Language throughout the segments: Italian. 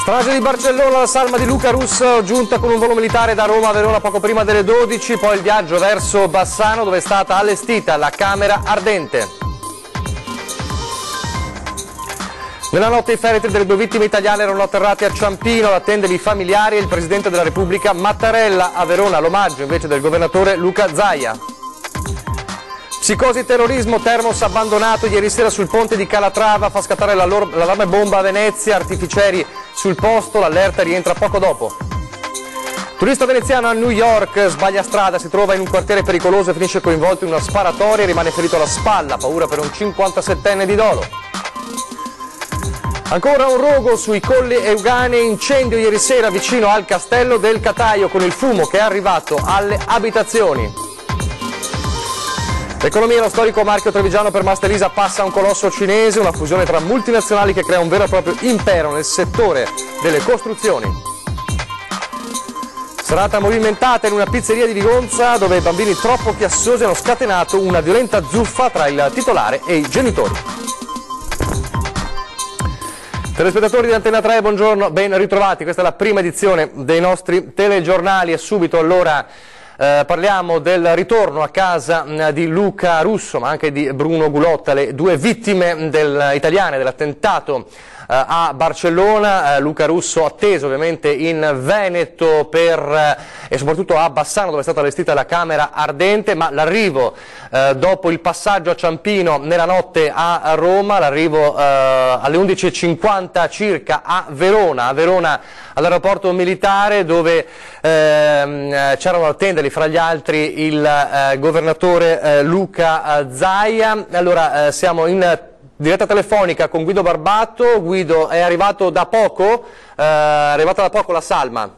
Strage di Barcellona, la salma di Luca Russo, giunta con un volo militare da Roma a Verona poco prima delle 12, poi il viaggio verso Bassano dove è stata allestita la camera ardente. Nella notte i feretri delle due vittime italiane erano atterrati a Ciampino ad attenderli i familiari e il Presidente della Repubblica Mattarella. A Verona l'omaggio invece del governatore Luca Zaia. Psicosi e terrorismo, Termos abbandonato ieri sera sul ponte di Calatrava, fa scattare l'allarme bomba a Venezia, artificieri sul posto, l'allerta rientra poco dopo. Turista veneziano a New York, sbaglia strada, si trova in un quartiere pericoloso e finisce coinvolto in una sparatoria e rimane ferito alla spalla, paura per un 57enne di dolo. Ancora un rogo sui Colli Euganei, incendio ieri sera vicino al castello del Cataio con il fumo che è arrivato alle abitazioni. L'economia, lo storico marchio trevigiano per Masterlisa passa a un colosso cinese, una fusione tra multinazionali che crea un vero e proprio impero nel settore delle costruzioni. Serata movimentata in una pizzeria di Vigonza dove bambini troppo chiassosi hanno scatenato una violenta zuffa tra il titolare e i genitori. Telespettatori di Antena 3, buongiorno, ben ritrovati, questa è la prima edizione dei nostri telegiornali e subito allora parliamo del ritorno a casa di Luca Russo ma anche di Bruno Gulotta, le due vittime italiane dell'attentato a Barcellona. Luca Russo atteso ovviamente in Veneto e soprattutto a Bassano dove è stata allestita la camera ardente, ma l'arrivo dopo il passaggio a Ciampino nella notte a Roma, l'arrivo alle 11:50 circa a Verona all'aeroporto militare dove c'erano a attenderli fra gli altri il governatore Luca Zaia. Allora siamo in diretta telefonica con Guido Barbato. Guido, è arrivato da poco? È arrivata da poco la salma?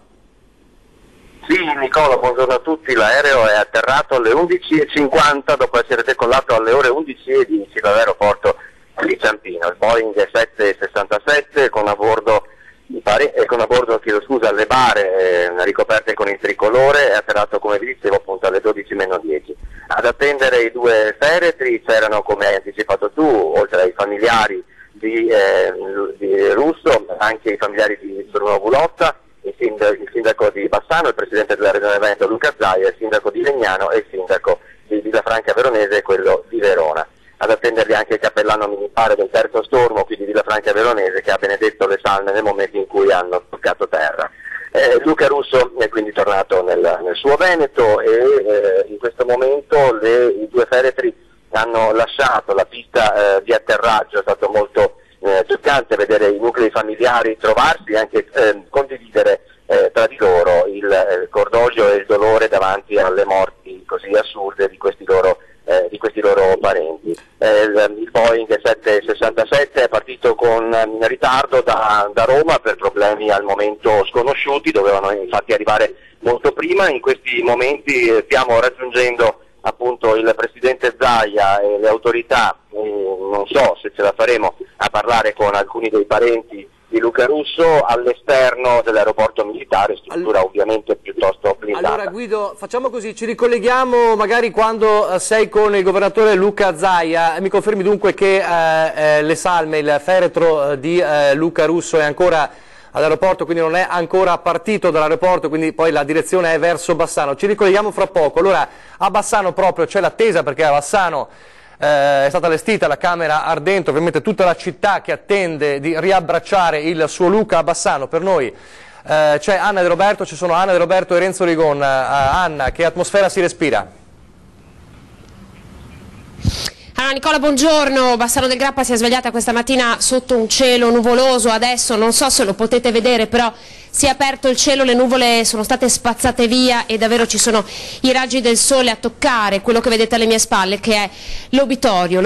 Sì, Nicola, buongiorno a tutti. L'aereo è atterrato alle 11:50 dopo essere decollato alle ore 11:10 dall'aeroporto di Ciampino. Il Boeing 767 con a bordo le bare ricoperte con il tricolore è atterrato, come vi dicevo, appunto alle 12:10. Ad attendere i due feretri c'erano, come hai anticipato tu, oltre ai familiari di Russo, anche i familiari di Bruno Gulotta, il sindaco di Bassano, il presidente della regione Veneto Luca Zaia, il sindaco di Legnano e il sindaco di Villafranca Veronese e quello di Verona. Ad attenderli anche il cappellano militare del terzo stormo, qui di Villafranca Veronese, che ha benedetto le salme nel momento in cui hanno toccato terra. Luca Russo è quindi tornato nel suo Veneto e in questo momento i due feretri hanno lasciato la pista di atterraggio. È stato molto toccante vedere i nuclei familiari trovarsi e anche condividere tra di loro il cordoglio e il dolore davanti alle morti così assurde di questi loro parenti. Il Boeing 767 è partito con ritardo da Roma per problemi al momento sconosciuti, dovevano infatti arrivare molto prima. In questi momenti stiamo raggiungendo appunto il presidente Zaia e le autorità, non so se ce la faremo a parlare con alcuni dei parenti di Luca Russo all'esterno dell'aeroporto militare, struttura ovviamente piuttosto blindata. Allora Guido, facciamo così, ci ricolleghiamo magari quando sei con il governatore Luca Zaia. Mi confermi dunque che le salme, il feretro di Luca Russo è ancora all'aeroporto, quindi non è ancora partito dall'aeroporto, quindi poi la direzione è verso Bassano. Ci ricolleghiamo fra poco. Allora a Bassano proprio c'è l'attesa, perché a Bassano è stata allestita la camera ardente, ovviamente tutta la città che attende di riabbracciare il suo Luca a Bassano. Per noi c'è Anna De Roberto, ci sono Anna De Roberto e Renzo Rigon. Anna, che atmosfera si respira? Allora Nicola, buongiorno. Bassano del Grappa si è svegliata questa mattina sotto un cielo nuvoloso. Adesso non so se lo potete vedere, però si è aperto il cielo, le nuvole sono state spazzate via e davvero ci sono i raggi del sole a toccare quello che vedete alle mie spalle, che è l'obitorio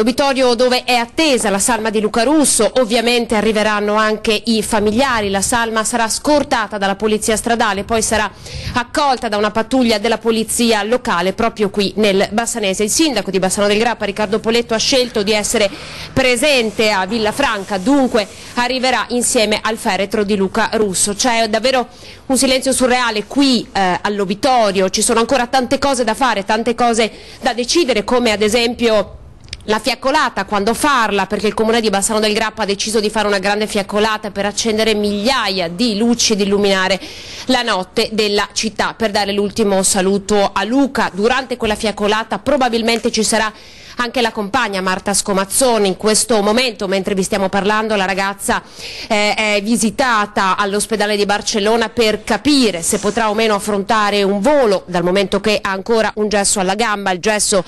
dove è attesa la salma di Luca Russo. Ovviamente arriveranno anche i familiari, la salma sarà scortata dalla polizia stradale, poi sarà accolta da una pattuglia della polizia locale proprio qui nel Bassanese. Il sindaco di Bassano del Grappa, Riccardo Poletto, ha scelto di essere presente a Villafranca, dunque arriverà insieme al feretro di Luca Russo. C'è davvero un silenzio surreale qui all'obitorio, ci sono ancora tante cose da fare, tante cose da decidere, come ad esempio La fiaccolata, quando farla, perché il comune di Bassano del Grappa ha deciso di fare una grande fiaccolata per accendere migliaia di luci ed illuminare la notte della città, per dare l'ultimo saluto a Luca. Durante quella fiaccolata probabilmente ci sarà anche la compagna Marta Scomazzoni. In questo momento, mentre vi stiamo parlando, la ragazza è visitata all'ospedale di Barcellona per capire se potrà o meno affrontare un volo, dal momento che ha ancora un gesso alla gamba. Il gesso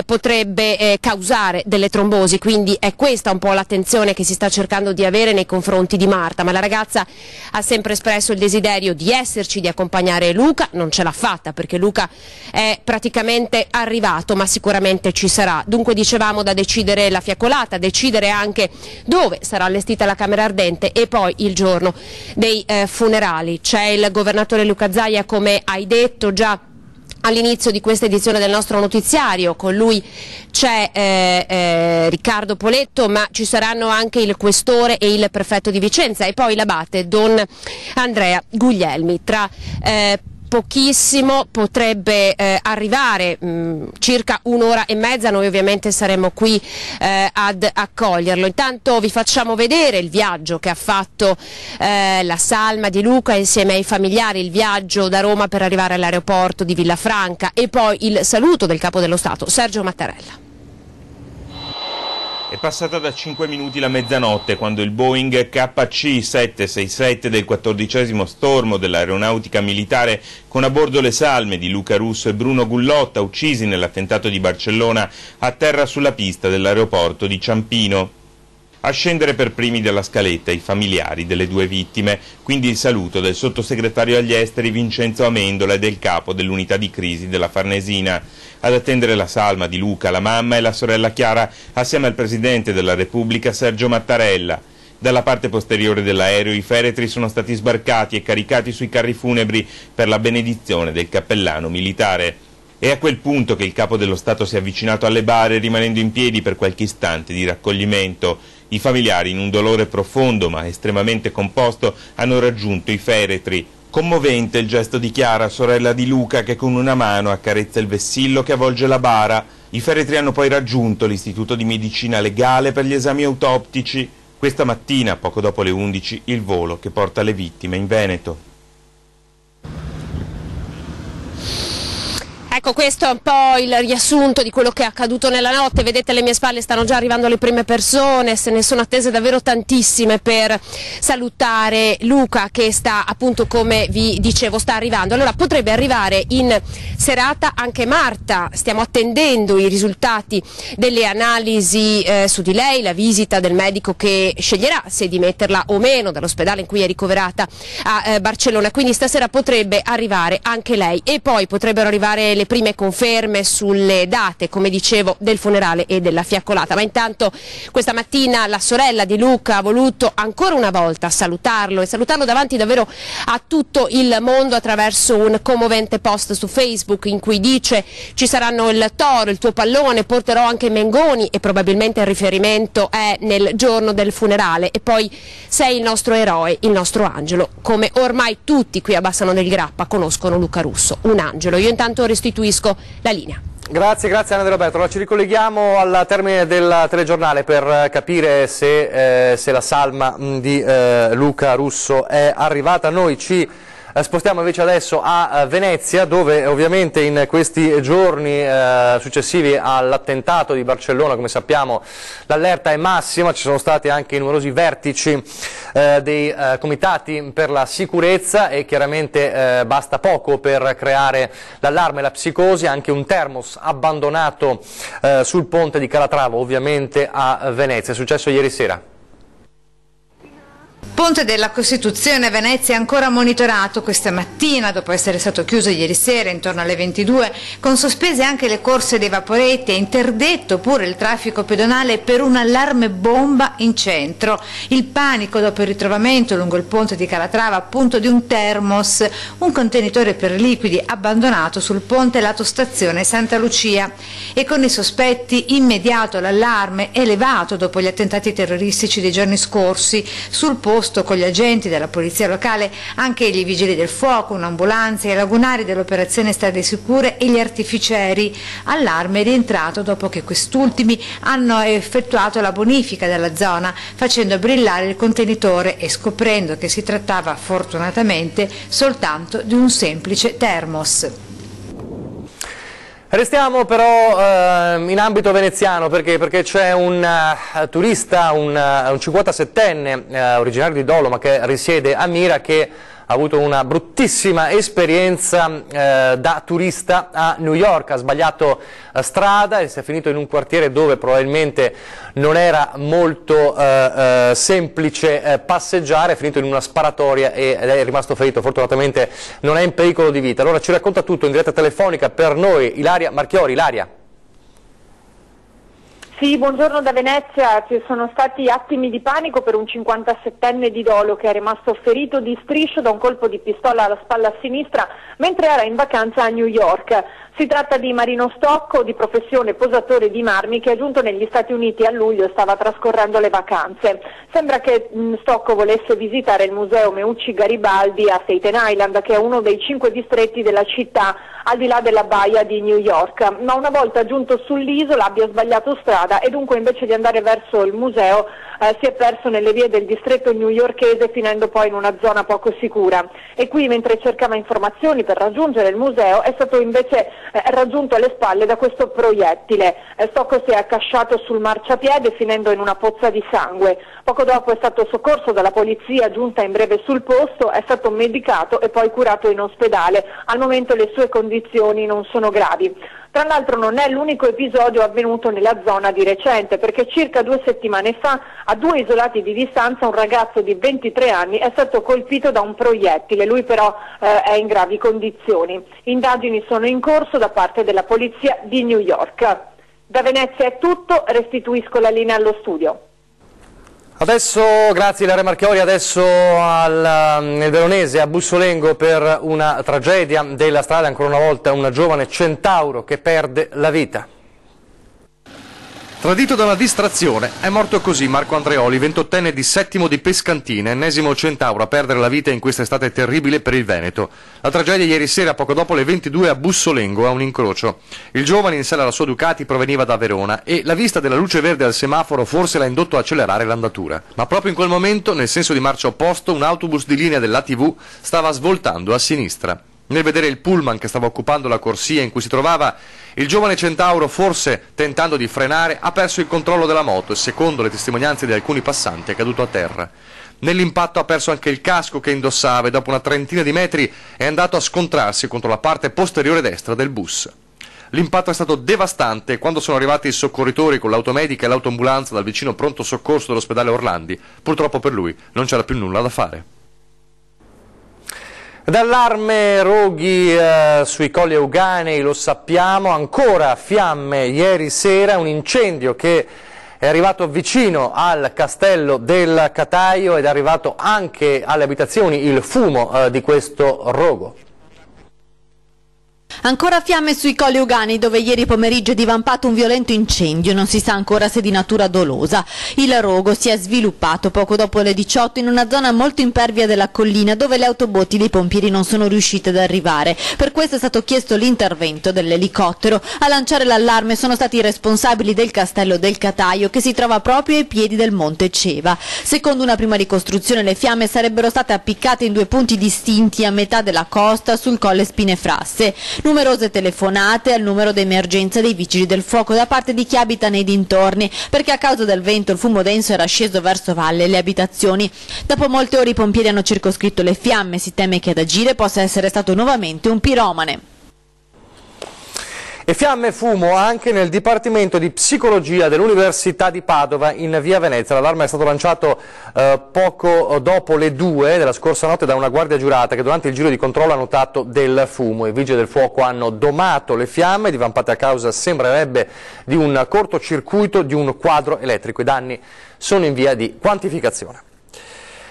potrebbe causare delle trombosi, quindi è questa un po' l'attenzione che si sta cercando di avere nei confronti di Marta, ma la ragazza ha sempre espresso il desiderio di esserci, di accompagnare Luca. Non ce l'ha fatta perché Luca è praticamente arrivato, ma sicuramente ci sarà. Dunque, dicevamo, da decidere la fiaccolata, decidere anche dove sarà allestita la camera ardente e poi il giorno dei funerali. C'è il governatore Luca Zaia, come hai detto già all'inizio di questa edizione del nostro notiziario. Con lui c'è Riccardo Poletto, ma ci saranno anche il questore e il prefetto di Vicenza e poi l'abate Don Andrea Guglielmi. Tra pochissimo potrebbe arrivare, circa un'ora e mezza. Noi ovviamente saremo qui ad accoglierlo. Intanto vi facciamo vedere il viaggio che ha fatto la salma di Luca insieme ai familiari, il viaggio da Roma per arrivare all'aeroporto di Villafranca e poi il saluto del Capo dello Stato, Sergio Mattarella. È passata da 5 minuti la mezzanotte quando il Boeing KC-767 del 14° stormo dell'aeronautica militare, con a bordo le salme di Luca Russo e Bruno Gullotta, uccisi nell'attentato di Barcellona, atterra sulla pista dell'aeroporto di Ciampino. A scendere per primi dalla scaletta i familiari delle due vittime, quindi il saluto del sottosegretario agli esteri Vincenzo Amendola e del capo dell'unità di crisi della Farnesina. Ad attendere la salma di Luca la mamma e la sorella Chiara assieme al Presidente della Repubblica Sergio Mattarella. Dalla parte posteriore dell'aereo i feretri sono stati sbarcati e caricati sui carri funebri per la benedizione del cappellano militare. È a quel punto che il Capo dello Stato si è avvicinato alle bare, rimanendo in piedi per qualche istante di raccoglimento. I familiari, in un dolore profondo ma estremamente composto, hanno raggiunto i feretri. Commovente il gesto di Chiara, sorella di Luca, che con una mano accarezza il vessillo che avvolge la bara. I feretri hanno poi raggiunto l'Istituto di Medicina Legale per gli esami autoptici. Questa mattina, poco dopo le 11, il volo che porta le vittime in Veneto. Ecco, questo è un po' il riassunto di quello che è accaduto nella notte. Vedete, alle mie spalle stanno già arrivando le prime persone, se ne sono attese davvero tantissime per salutare Luca, che sta, appunto, come vi dicevo, sta arrivando. Allora, potrebbe arrivare in serata anche Marta. Stiamo attendendo i risultati delle analisi su di lei, la visita del medico che sceglierà se dimetterla o meno dall'ospedale in cui è ricoverata a Barcellona. Quindi stasera potrebbe arrivare anche lei e poi potrebbero arrivare le prime conferme sulle date, come dicevo, del funerale e della fiaccolata. Ma intanto questa mattina la sorella di Luca ha voluto ancora una volta salutarlo, e salutarlo davanti davvero a tutto il mondo attraverso un commovente post su Facebook in cui dice: ci saranno il toro, il tuo pallone, porterò anche Mengoni, e probabilmente il riferimento è nel giorno del funerale, e poi sei il nostro eroe, il nostro angelo, come ormai tutti qui a Bassano del Grappa conoscono Luca Russo, un angelo. Io intanto restituisco la linea. Grazie Anna De Roberto. Allora, ci ricolleghiamo al termine del telegiornale per capire se la salma di Luca Russo è arrivata. Noi ci spostiamo invece adesso a Venezia, dove ovviamente in questi giorni successivi all'attentato di Barcellona, come sappiamo, l'allerta è massima. Ci sono stati anche numerosi vertici dei comitati per la sicurezza, e chiaramente basta poco per creare l'allarme e la psicosi. Anche un termos abbandonato sul ponte di Calatrava, ovviamente a Venezia. È successo ieri sera. Ponte della Costituzione, Venezia, ancora monitorato questa mattina dopo essere stato chiuso ieri sera intorno alle 22, con sospese anche le corse dei vaporetti e interdetto pure il traffico pedonale per un allarme bomba in centro. Il panico dopo il ritrovamento lungo il ponte di Calatrava appunto di un termos, un contenitore per liquidi abbandonato sul ponte lato stazione Santa Lucia, e con i sospetti immediato l'allarme elevato dopo gli attentati terroristici dei giorni scorsi. Sul posto posto con gli agenti della polizia locale anche i vigili del fuoco, un'ambulanza, i lagunari dell'operazione Strade Sicure e gli artificieri. Allarme è rientrato dopo che quest'ultimi hanno effettuato la bonifica della zona, facendo brillare il contenitore e scoprendo che si trattava fortunatamente soltanto di un semplice termos. Restiamo però in ambito veneziano perché c'è un turista, un 57enne originario di Dolo ma che risiede a Mira, che ha avuto una bruttissima esperienza da turista a New York. Ha sbagliato strada e si è finito in un quartiere dove probabilmente non era molto semplice passeggiare, è finito in una sparatoria ed è rimasto ferito. Fortunatamente non è in pericolo di vita. Allora ci racconta tutto in diretta telefonica per noi Ilaria Marchiori. Ilaria. Sì, buongiorno da Venezia. Ci sono stati attimi di panico per un 57enne di Dolo che è rimasto ferito di striscio da un colpo di pistola alla spalla sinistra mentre era in vacanza a New York. Si tratta di Marino Stocco, di professione posatore di marmi, che è giunto negli Stati Uniti a luglio e stava trascorrendo le vacanze. Sembra che Stocco volesse visitare il museo Meucci Garibaldi a Staten Island, che è uno dei 5 distretti della città al di là della baia di New York, ma una volta giunto sull'isola abbia sbagliato strada e dunque invece di andare verso il museo si è perso nelle vie del distretto newyorkese, finendo poi in una zona poco sicura. E qui, mentre cercava informazioni per raggiungere il museo, è stato invece raggiunto alle spalle da questo proiettile. Stocco si è accasciato sul marciapiede finendo in una pozza di sangue. Poco dopo è stato soccorso dalla polizia giunta in breve sul posto, è stato medicato e poi curato in ospedale. Al momento le sue condizioni non sono gravi. Tra l'altro non è l'unico episodio avvenuto nella zona di recente, perché circa 2 settimane fa, a 2 isolati di distanza, un ragazzo di 23 anni è stato colpito da un proiettile. Lui però è in gravi condizioni. Indagini sono in corso da parte della polizia di New York. Da Venezia è tutto, restituisco la linea allo studio. Adesso, grazie Ilaria Marchiori, adesso nel Veronese, a Bussolengo, per una tragedia della strada, ancora una volta un giovane centauro che perde la vita. Tradito da una distrazione, è morto così Marco Andreoli, 28enne di Settimo di Pescantina, ennesimo centauro a perdere la vita in quest'estate terribile per il Veneto. La tragedia ieri sera, poco dopo le 22, a Bussolengo, a un incrocio. Il giovane in sella alla sua Ducati proveniva da Verona e la vista della luce verde al semaforo forse l'ha indotto a accelerare l'andatura. Ma proprio in quel momento, nel senso di marcia opposto, un autobus di linea dell'ATV stava svoltando a sinistra. Nel vedere il pullman che stava occupando la corsia in cui si trovava, il giovane centauro, forse tentando di frenare, ha perso il controllo della moto e, secondo le testimonianze di alcuni passanti, è caduto a terra. Nell'impatto ha perso anche il casco che indossava e dopo una trentina di metri è andato a scontrarsi contro la parte posteriore destra del bus. L'impatto è stato devastante e quando sono arrivati i soccorritori con l'automedica e l'autoambulanza dal vicino pronto soccorso dell'ospedale Orlandi, purtroppo per lui non c'era più nulla da fare. D'allarme roghi sui Colli Euganei, lo sappiamo, ancora fiamme ieri sera, un incendio che è arrivato vicino al castello del Cataio ed è arrivato anche alle abitazioni il fumo di questo rogo. Ancora fiamme sui Colli Euganei, dove ieri pomeriggio è divampato un violento incendio, non si sa ancora se di natura dolosa. Il rogo si è sviluppato poco dopo le 18 in una zona molto impervia della collina dove le autobotti dei pompieri non sono riuscite ad arrivare. Per questo è stato chiesto l'intervento dell'elicottero. A lanciare l'allarme sono stati i responsabili del castello del Cataio, che si trova proprio ai piedi del monte Ceva. Secondo una prima ricostruzione le fiamme sarebbero state appiccate in 2 punti distinti a metà della costa sul Colle Spinefrasse. Numerose telefonate al numero d'emergenza dei vigili del fuoco da parte di chi abita nei dintorni, perché a causa del vento il fumo denso era sceso verso valle e le abitazioni. Dopo molte ore i pompieri hanno circoscritto le fiamme, si teme che ad agire possa essere stato nuovamente un piromane. E fiamme e fumo anche nel Dipartimento di Psicologia dell'Università di Padova in via Venezia. L'allarme è stato lanciato poco dopo le 2 della scorsa notte da una guardia giurata che durante il giro di controllo ha notato del fumo. I vigili del fuoco hanno domato le fiamme, divampate a causa, sembrerebbe, di un cortocircuito di un quadro elettrico. I danni sono in via di quantificazione.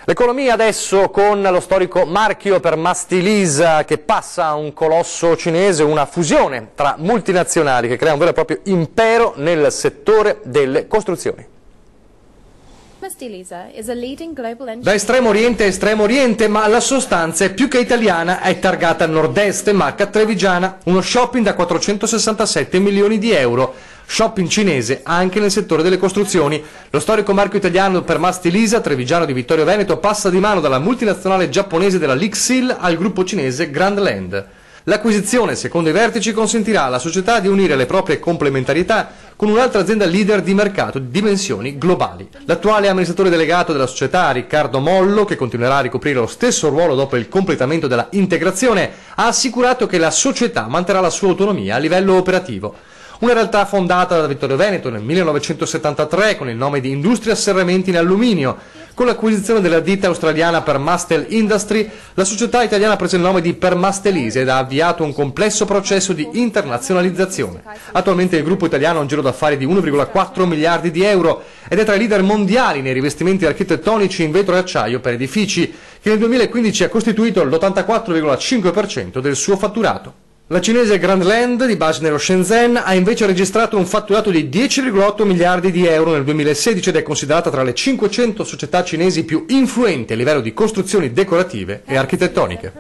L'economia adesso con lo storico marchio per Mastilisa che passa a un colosso cinese, una fusione tra multinazionali che crea un vero e proprio impero nel settore delle costruzioni. Da Estremo Oriente a Estremo Oriente, ma la sostanza è più che italiana, è targata nord-est, marca trevigiana. Uno shopping da 467 milioni di euro. Shopping cinese anche nel settore delle costruzioni. Lo storico marchio italiano per Mastilisa, trevigiano di Vittorio Veneto, passa di mano dalla multinazionale giapponese della Lixil al gruppo cinese Grand Land. L'acquisizione, secondo i vertici, consentirà alla società di unire le proprie complementarietà con un'altra azienda leader di mercato di dimensioni globali. L'attuale amministratore delegato della società, Riccardo Mollo, che continuerà a ricoprire lo stesso ruolo dopo il completamento della integrazione, ha assicurato che la società manterrà la sua autonomia a livello operativo. Una realtà fondata da Vittorio Veneto nel 1973 con il nome di Industria Serramenti in Alluminio. Con l'acquisizione della ditta australiana Permastel Industry, la società italiana ha preso il nome di Permastelise ed ha avviato un complesso processo di internazionalizzazione. Attualmente il gruppo italiano ha un giro d'affari di 1,4 miliardi di euro ed è tra i leader mondiali nei rivestimenti architettonici in vetro e acciaio per edifici, che nel 2015 ha costituito l'84,5% del suo fatturato. La cinese Grand Land, di base nello Shenzhen, ha invece registrato un fatturato di 10,8 miliardi di euro nel 2016 ed è considerata tra le 500 società cinesi più influenti a livello di costruzioni decorative e architettoniche.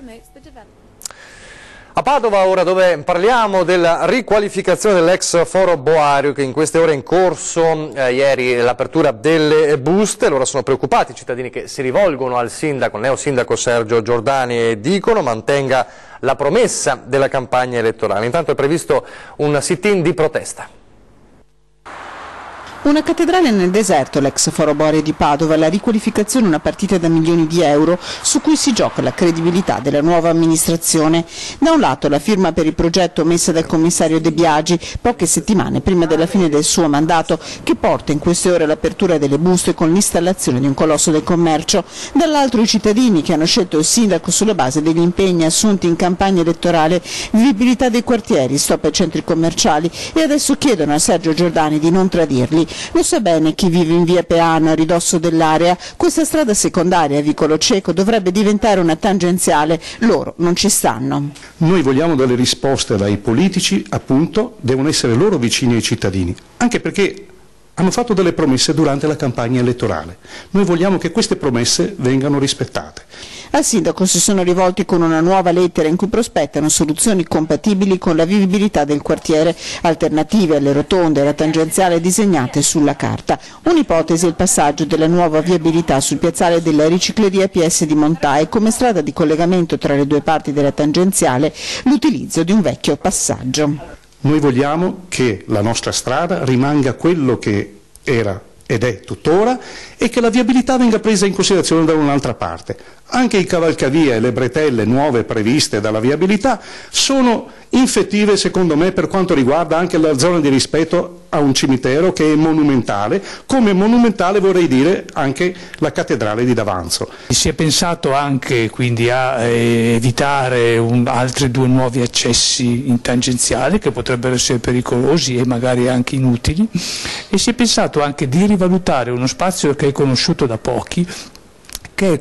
A Padova ora, dove parliamo della riqualificazione dell'ex foro Boario, che in queste ore è in corso, ieri l'apertura delle buste. Loro sono preoccupati i cittadini che si rivolgono al sindaco, il neosindaco Sergio Giordani, e dicono mantenga la promessa della campagna elettorale. Intanto è previsto un sit-in di protesta. Una cattedrale nel deserto, l'ex foro Boario di Padova, la riqualificazione, una partita da milioni di euro su cui si gioca la credibilità della nuova amministrazione. Da un lato la firma per il progetto messa dal commissario De Biagi poche settimane prima della fine del suo mandato, che porta in queste ore l'apertura delle buste con l'installazione di un colosso del commercio. Dall'altro i cittadini che hanno scelto il sindaco sulla base degli impegni assunti in campagna elettorale, vivibilità dei quartieri, stop ai centri commerciali, e adesso chiedono a Sergio Giordani di non tradirli. Lo sa bene chi vive in via Peano, a ridosso dell'area. Questa strada secondaria, Vicolo Cieco, dovrebbe diventare una tangenziale. Loro non ci stanno. Noi vogliamo delle risposte dai politici, appunto, devono essere loro vicini ai cittadini, anche perché hanno fatto delle promesse durante la campagna elettorale. Noi vogliamo che queste promesse vengano rispettate. Al sindaco si sono rivolti con una nuova lettera in cui prospettano soluzioni compatibili con la vivibilità del quartiere, alternative alle rotonde e alla tangenziale disegnate sulla carta. Un'ipotesi è il passaggio della nuova viabilità sul piazzale della ricicleria PS di Montà e, come strada di collegamento tra le due parti della tangenziale, l'utilizzo di un vecchio passaggio. Noi vogliamo che la nostra strada rimanga quello che era ed è tuttora, e che la viabilità venga presa in considerazione da un'altra parte. Anche i cavalcavia e le bretelle nuove previste dalla viabilità sono infettive, secondo me, per quanto riguarda anche la zona di rispetto a un cimitero che è monumentale, come monumentale vorrei dire anche la cattedrale di Davanzo. Si è pensato anche quindi a evitare altri due nuovi accessi in tangenziale che potrebbero essere pericolosi e magari anche inutili, e si è pensato anche di rivalutare uno spazio che è conosciuto da pochi, che è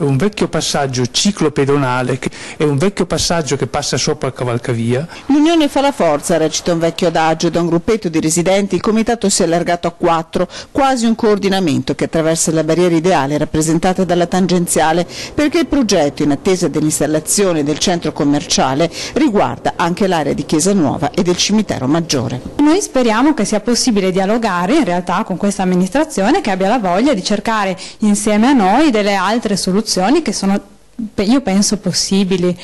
un vecchio passaggio ciclopedonale, che è un vecchio passaggio che passa sopra il cavalcavia. L'unione fa la forza, recita un vecchio adagio. Da un gruppetto di residenti il comitato si è allargato a 4, quasi un coordinamento che attraversa la barriera ideale rappresentata dalla tangenziale, perché il progetto, in attesa dell'installazione del centro commerciale, riguarda anche l'area di Chiesa Nuova e del cimitero Maggiore. Noi speriamo che sia possibile dialogare in realtà con questa amministrazione, che abbia la voglia di cercare insieme a noi delle altre soluzioni che sono, io penso, possibili.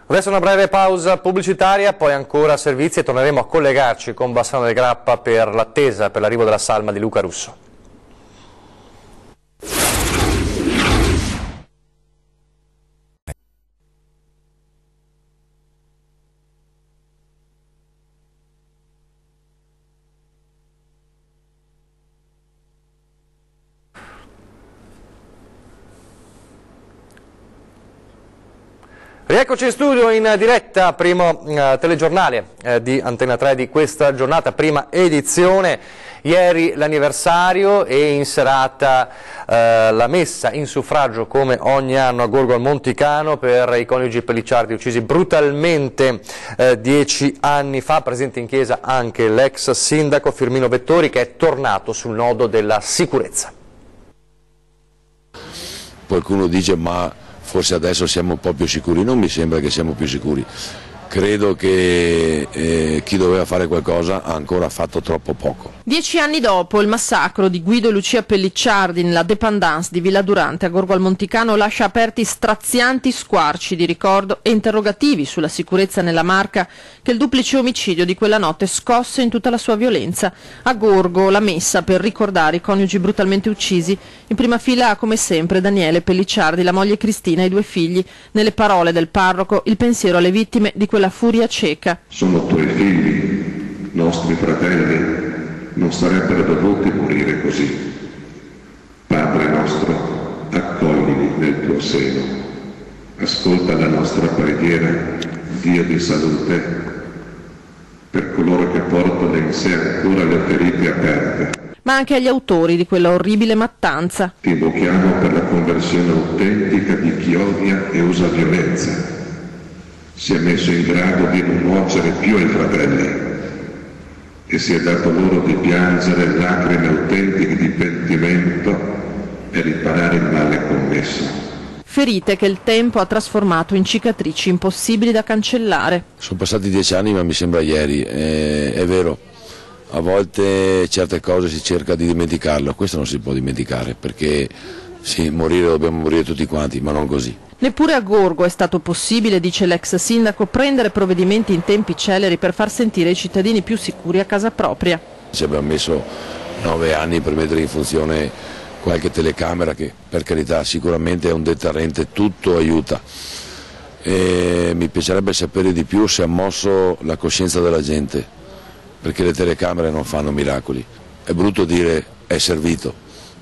Adesso una breve pausa pubblicitaria, poi ancora servizi, e torneremo a collegarci con Bassano del Grappa per l'attesa per l'arrivo della salma di Luca Russo. Rieccoci in studio in diretta, primo telegiornale di Antena 3 di questa giornata, prima edizione. Ieri l'anniversario e in serata la messa in suffragio come ogni anno a Gorgo al Monticano per i coniugi Pellicciardi uccisi brutalmente 10 anni fa. Presente in chiesa anche l'ex sindaco Firmino Vettori, che è tornato sul nodo della sicurezza. Qualcuno dice ma forse adesso siamo un po' più sicuri, non mi sembra che siamo più sicuri, credo che chi doveva fare qualcosa ha ancora fatto troppo poco. 10 anni dopo il massacro di Guido e Lucia Pellicciardi nella dépendance di Villa Durante a Gorgo al Monticano lascia aperti strazianti squarci di ricordo e interrogativi sulla sicurezza nella Marca che il duplice omicidio di quella notte scosse in tutta la sua violenza. A Gorgo la messa per ricordare i coniugi brutalmente uccisi, in prima fila come sempre Daniele Pellicciardi, la moglie Cristina e i 2 figli. Nelle parole del parroco il pensiero alle vittime di quella furia cieca. Sono tuoi figli, nostri fratelli, non sarebbero dovuti morire così. Padre nostro, accoglili nel tuo seno. Ascolta la nostra preghiera, Dio di salute, per coloro che portano in sé ancora le ferite aperte. Ma anche agli autori di quella orribile mattanza. Ti invochiamo per la conversione autentica di chi odia e usa violenza. Sia messo in grado di non nuocere più ai fratelli e sia dato loro di piangere lacrime autentiche di pentimento e riparare il male commesso. Ferite che il tempo ha trasformato in cicatrici impossibili da cancellare. Sono passati 10 anni ma mi sembra ieri, è vero, a volte certe cose si cerca di dimenticarlo, questo non si può dimenticare perché sì, morire dobbiamo morire tutti quanti, ma non così. Neppure a Gorgo è stato possibile, dice l'ex sindaco, prendere provvedimenti in tempi celeri per far sentire i cittadini più sicuri a casa propria. Ci abbiamo messo 9 anni per mettere in funzione qualche telecamera che per carità sicuramente è un deterrente, tutto aiuta. E mi piacerebbe sapere di più se ha mosso la coscienza della gente, perché le telecamere non fanno miracoli. È brutto dire è servito,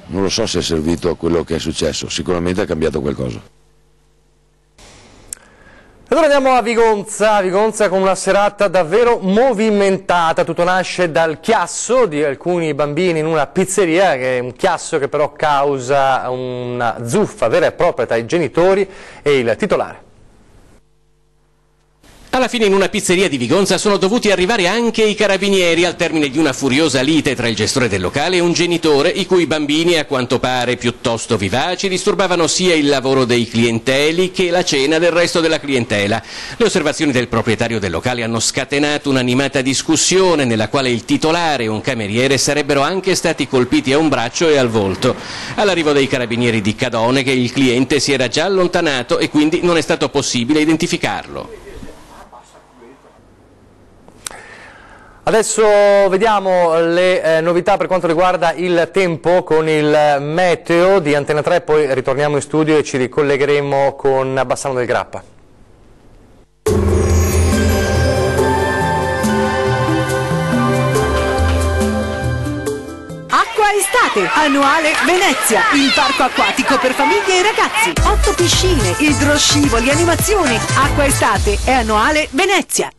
non lo so se è servito a quello che è successo, sicuramente ha cambiato qualcosa. Allora andiamo a Vigonza con una serata davvero movimentata. Tutto nasce dal chiasso di alcuni bambini in una pizzeria, che è un chiasso che però causa una zuffa vera e propria tra i genitori e il titolare. Alla fine in una pizzeria di Vigonza sono dovuti arrivare anche i carabinieri al termine di una furiosa lite tra il gestore del locale e un genitore i cui bambini, a quanto pare piuttosto vivaci, disturbavano sia il lavoro dei clienteli che la cena del resto della clientela. Le osservazioni del proprietario del locale hanno scatenato un'animata discussione nella quale il titolare e un cameriere sarebbero anche stati colpiti a un braccio e al volto. All'arrivo dei carabinieri di Cadone che il cliente si era già allontanato e quindi non è stato possibile identificarlo. Adesso vediamo le novità per quanto riguarda il tempo con il meteo di Antena 3, poi ritorniamo in studio e ci ricollegheremo con Bassano del Grappa. Acqua Estate, annuale Venezia, il parco acquatico per famiglie e ragazzi. 8 piscine, idroscivoli, animazioni. Acqua Estate è annuale Venezia.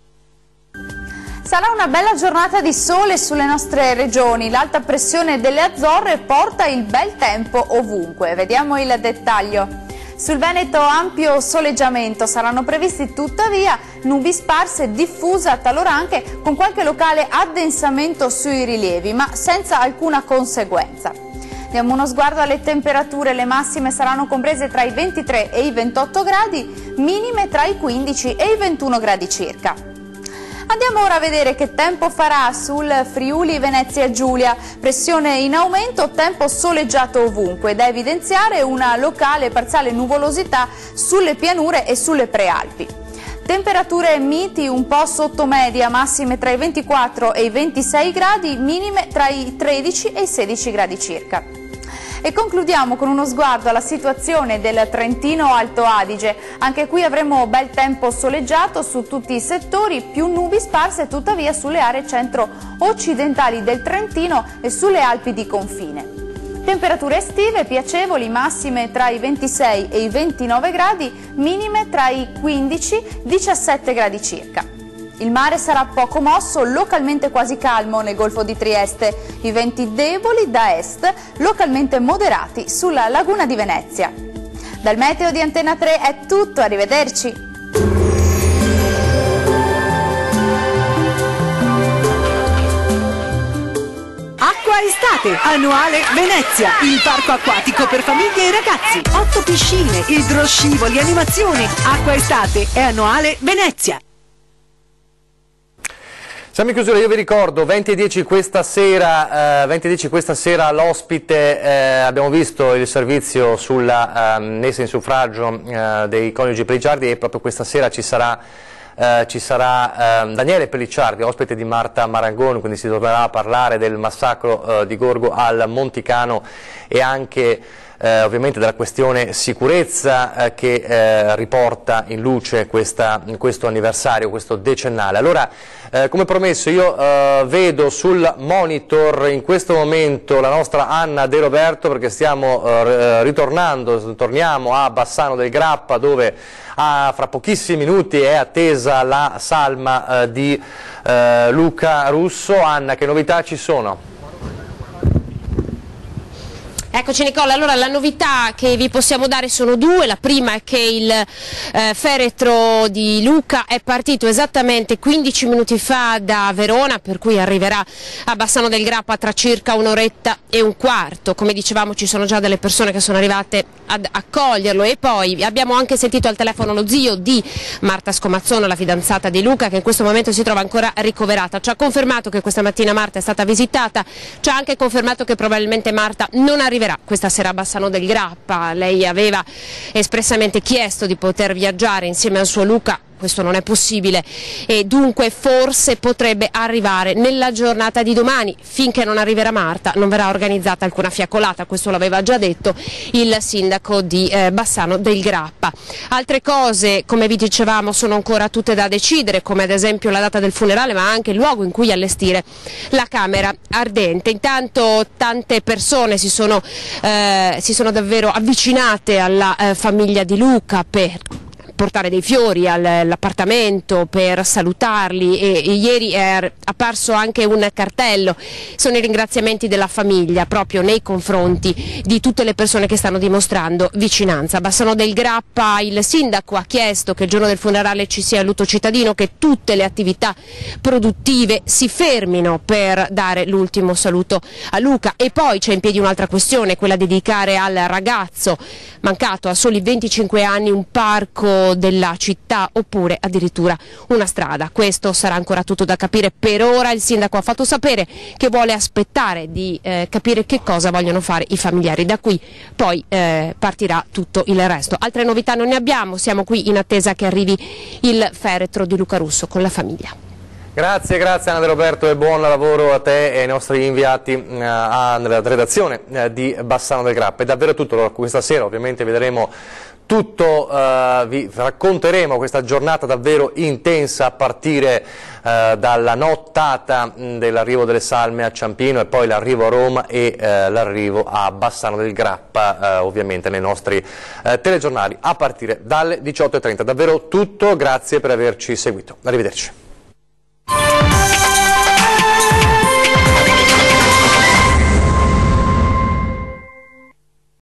Sarà una bella giornata di sole sulle nostre regioni, l'alta pressione delle Azzorre porta il bel tempo ovunque. Vediamo il dettaglio. Sul Veneto ampio soleggiamento, saranno previsti tuttavia nubi sparse diffuse, talora anche con qualche locale addensamento sui rilievi, ma senza alcuna conseguenza. Diamo uno sguardo alle temperature, le massime saranno comprese tra i 23 e i 28 gradi, minime tra i 15 e i 21 gradi circa. Andiamo ora a vedere che tempo farà sul Friuli Venezia Giulia, pressione in aumento, tempo soleggiato ovunque, da evidenziare una locale parziale nuvolosità sulle pianure e sulle prealpi. Temperature miti un po' sotto media, massime tra i 24 e i 26 gradi, minime tra i 13 e i 16 gradi circa. E concludiamo con uno sguardo alla situazione del Trentino Alto Adige. Anche qui avremo bel tempo soleggiato su tutti i settori, più nubi sparse tuttavia sulle aree centro-occidentali del Trentino e sulle Alpi di confine. Temperature estive piacevoli, massime tra i 26 e i 29 gradi, minime tra i 15 e i 17 gradi circa. Il mare sarà poco mosso, localmente quasi calmo nel Golfo di Trieste. I venti deboli da est, localmente moderati sulla laguna di Venezia. Dal meteo di Antena 3 è tutto, arrivederci. Acqua Estate, annuale Venezia, il parco acquatico per famiglie e ragazzi. 8 piscine, idroscivoli, animazioni. Acqua Estate è annuale Venezia. Siamo in chiusura, io vi ricordo 20:10 questa sera, l'ospite, abbiamo visto il servizio sulla messa in suffragio dei coniugi Pellicciardi e proprio questa sera ci sarà Daniele Pellicciardi, ospite di Marta Marangoni, quindi si tornerà a parlare del massacro di Gorgo al Monticano e anche ovviamente della questione sicurezza che riporta in luce questo anniversario, questo decennale. Allora, come promesso, io vedo sul monitor in questo momento la nostra Anna De Roberto, perché torniamo a Bassano del Grappa, dove fra pochissimi minuti è attesa la salma di Luca Russo. Anna, che novità ci sono? Eccoci Nicola, allora la novità che vi possiamo dare sono due. La prima è che il feretro di Luca è partito esattamente 15 minuti fa da Verona, per cui arriverà a Bassano del Grappa tra circa un'oretta e un quarto. Come dicevamo, ci sono già delle persone che sono arrivate ad accoglierlo, e poi abbiamo anche sentito al telefono lo zio di Marta Scomazzone, la fidanzata di Luca, che in questo momento si trova ancora ricoverata. Ci ha confermato che questa mattina Marta è stata visitata, ci ha anche confermato che probabilmente Marta non arriverà questa sera a Bassano del Grappa. Lei aveva espressamente chiesto di poter viaggiare insieme al suo Luca. Questo non è possibile e dunque forse potrebbe arrivare nella giornata di domani. Finché non arriverà Marta non verrà organizzata alcuna fiaccolata, questo l'aveva già detto il sindaco di Bassano del Grappa. Altre cose, come vi dicevamo, sono ancora tutte da decidere, come ad esempio la data del funerale, ma anche il luogo in cui allestire la camera ardente. Intanto tante persone si sono davvero avvicinate alla famiglia di Luca per portare dei fiori all'appartamento, per salutarli, e ieri è apparso anche un cartello. Sono i ringraziamenti della famiglia proprio nei confronti di tutte le persone che stanno dimostrando vicinanza. A Bassano del Grappa il sindaco ha chiesto che il giorno del funerale ci sia lutto cittadino, che tutte le attività produttive si fermino per dare l'ultimo saluto a Luca. E poi c'è in piedi un'altra questione, quella di dedicare al ragazzo mancato a soli 25 anni un parco della città oppure addirittura una strada. Questo sarà ancora tutto da capire. Per ora il sindaco ha fatto sapere che vuole aspettare di capire che cosa vogliono fare i familiari, da qui poi partirà tutto il resto. Altre novità non ne abbiamo, siamo qui in attesa che arrivi il feretro di Luca Russo con la famiglia. Grazie Anna De Roberto, e buon lavoro a te e ai nostri inviati nella redazione di Bassano del Grappa. È davvero tutto questa sera, ovviamente vedremo tutto, vi racconteremo questa giornata davvero intensa a partire dalla nottata dell'arrivo delle salme a Ciampino e poi l'arrivo a Roma e l'arrivo a Bassano del Grappa, ovviamente nei nostri telegiornali a partire dalle 18:30. Davvero tutto, grazie per averci seguito, arrivederci.